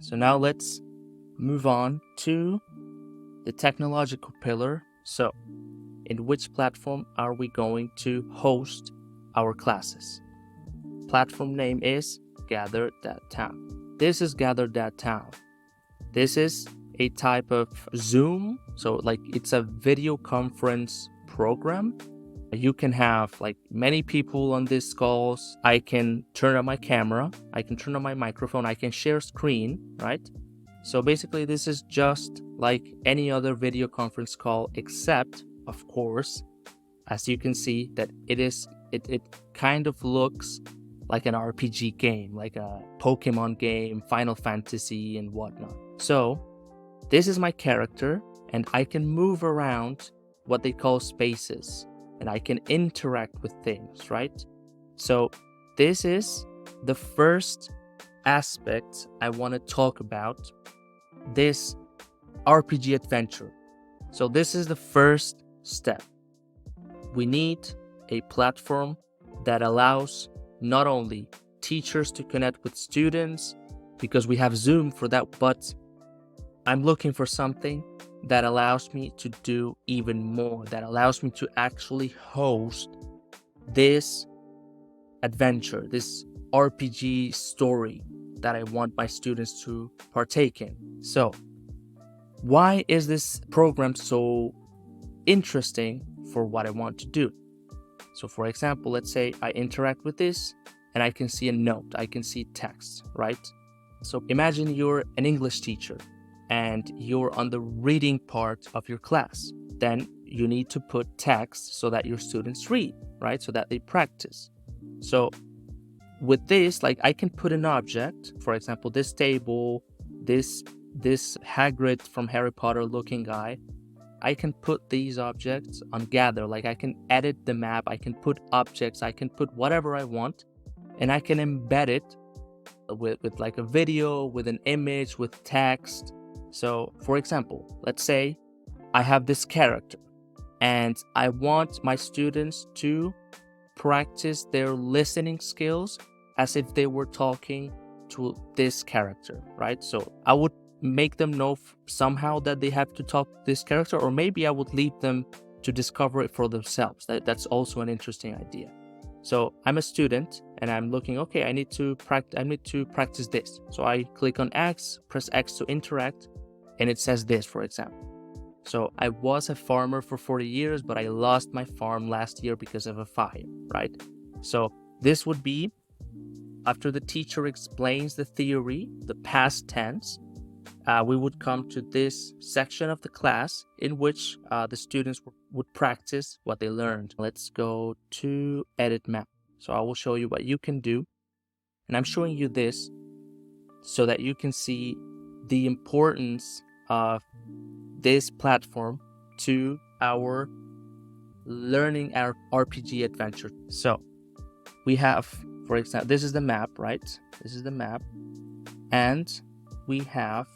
So now let's move on to the technological pillar. So in which platform are we going to host our classes? Platform name is Gather.town. This is Gather.town. This is a type of Zoom. So like it's a video conference program. You can have like many people on these calls. I can turn on my camera. I can turn on my microphone. I can share screen, right? So basically this is just like any other video conference call, except of course, as you can see that it kind of looks like an RPG game, like a Pokemon game, Final Fantasy and whatnot. So this is my character and I can move around what they call spaces and I can interact with things, right? So this is the first aspect I want to talk about, this RPG adventure. So this is the first step. We need a platform that allows not only teachers to connect with students, because we have Zoom for that, but I'm looking for something that allows me to do even more, that allows me to actually host this adventure, this RPG story that I want my students to partake in. So why is this program so interesting for what I want to do? So for example, let's say I interact with this and I can see a note, I can see text, right? So imagine you're an English teacher and you're on the reading part of your class. Then you need to put text so that your students read, right? So that they practice. So with this, like I can put an object, for example, this table, this Hagrid from Harry Potter looking guy. I can put these objects on Gather, like I can edit the map, I can put objects, I can put whatever I want, and I can embed it with like a video, with an image, with text. So for example, let's say I have this character and I want my students to practice their listening skills as if they were talking to this character, right? So I would make them know somehow that they have to talk to this character, or maybe I would leave them to discover it for themselves. That's also an interesting idea. So I'm a student and I'm looking, okay, I need to practice this. So I click on X, press X to interact, and it says this, for example. So I was a farmer for 40 years, but I lost my farm last year because of a fire, right? So this would be after the teacher explains the theory, the past tense, we would come to this section of the class in which the students would practice what they learned. Let's go to edit map. So I will show you what you can do. And I'm showing you this so that you can see the importance of this platform to our learning our RPG adventure. So we have, for example, this is the map, right? This is the map. And we have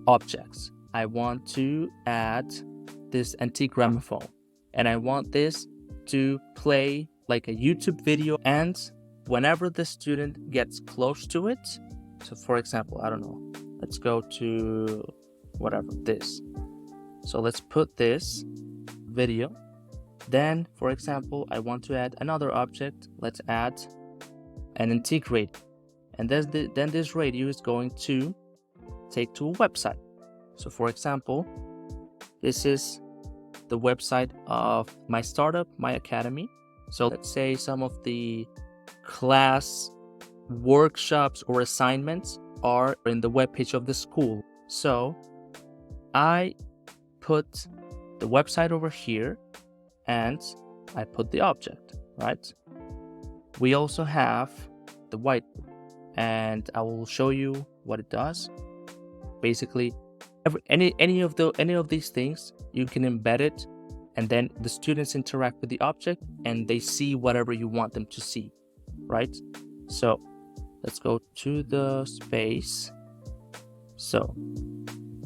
objects. I want to add this antique gramophone and I want this to play like a YouTube video, and whenever the student gets close to it, so for example, I don't know, let's go to whatever, this. So let's put this video. Then for example, I want to add another object. Let's add an antique radio, and then this radio is going to take to a website. So for example, this is the website of my startup, my academy. So let's say some of the class workshops or assignments are in the webpage of the school. So I put the website over here and I put the object, right? We also have the whiteboard, and I will show you what it does. Basically, any of these things, you can embed it, and then the students interact with the object and they see whatever you want them to see, right? So let's go to the space. So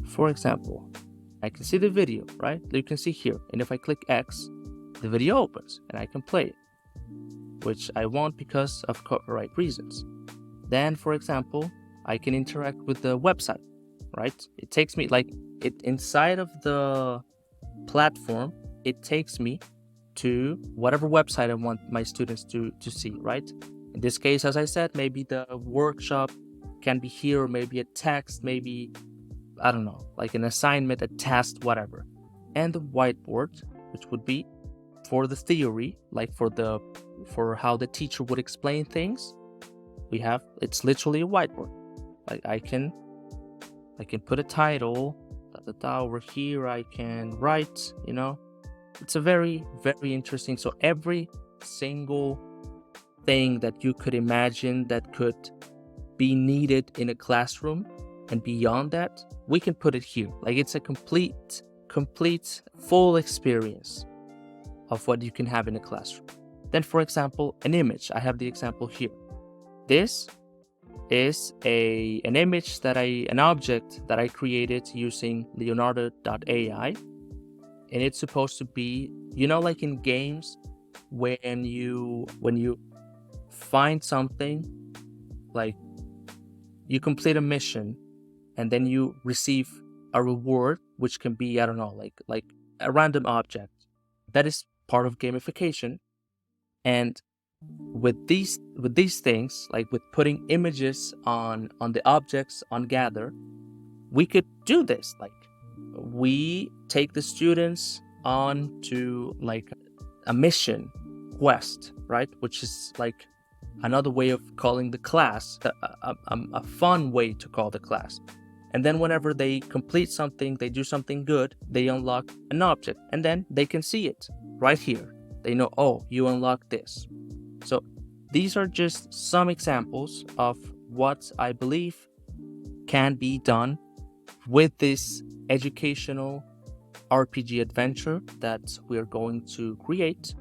for example, I can see the video, right? You can see here, and if I click X, the video opens and I can play it, which I want because of copyright reasons. Then for example, I can interact with the website, right? It takes me inside of the platform, it takes me to whatever website I want my students to see, right? In this case, as I said, maybe the workshop can be here, or maybe a text, maybe, I don't know, like an assignment, a test, whatever. And the whiteboard, which would be for the theory, like for how the teacher would explain things. It's literally a whiteboard. Like I can put a title over here. I can write, it's a very, very interesting. So every single thing that you could imagine that could be needed in a classroom and beyond that, we can put it here. Like it's a complete full experience of what you can have in a classroom. Then, for example, an image. I have the example here. This is an image an object that I created using Leonardo.ai, and it's supposed to be, like in games, when you find something, like you complete a mission, and then you receive a reward, which can be, I don't know, like a random object. That is part of gamification. And with these things, like with putting images on the objects on Gather, we could do this. Like we take the students on to like a mission quest, right? Which is like another way of calling the class, a fun way to call the class. And then whenever they complete something, they do something good, they unlock an object, and then they can see it right here. They know, oh, you unlocked this. So these are just some examples of what I believe can be done with this educational RPG adventure that we're going to create.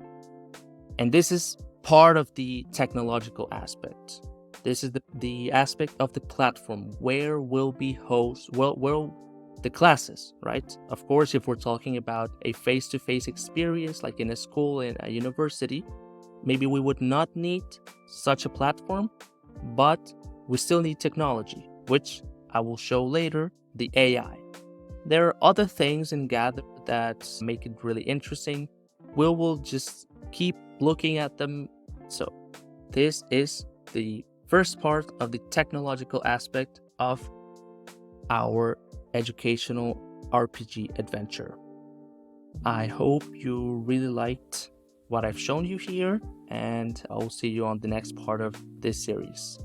And this is part of the technological aspect. This is the aspect of the platform. Where will be the classes, right? Of course, if we're talking about a face-to-face experience, like in a school, in a university, maybe we would not need such a platform, but we still need technology, which I will show later, the AI. There are other things in Gather that make it really interesting. We will just keep looking at them. So this is the first part of the technological aspect of our educational RPG adventure. I hope you really liked what I've shown you here, and I'll see you on the next part of this series.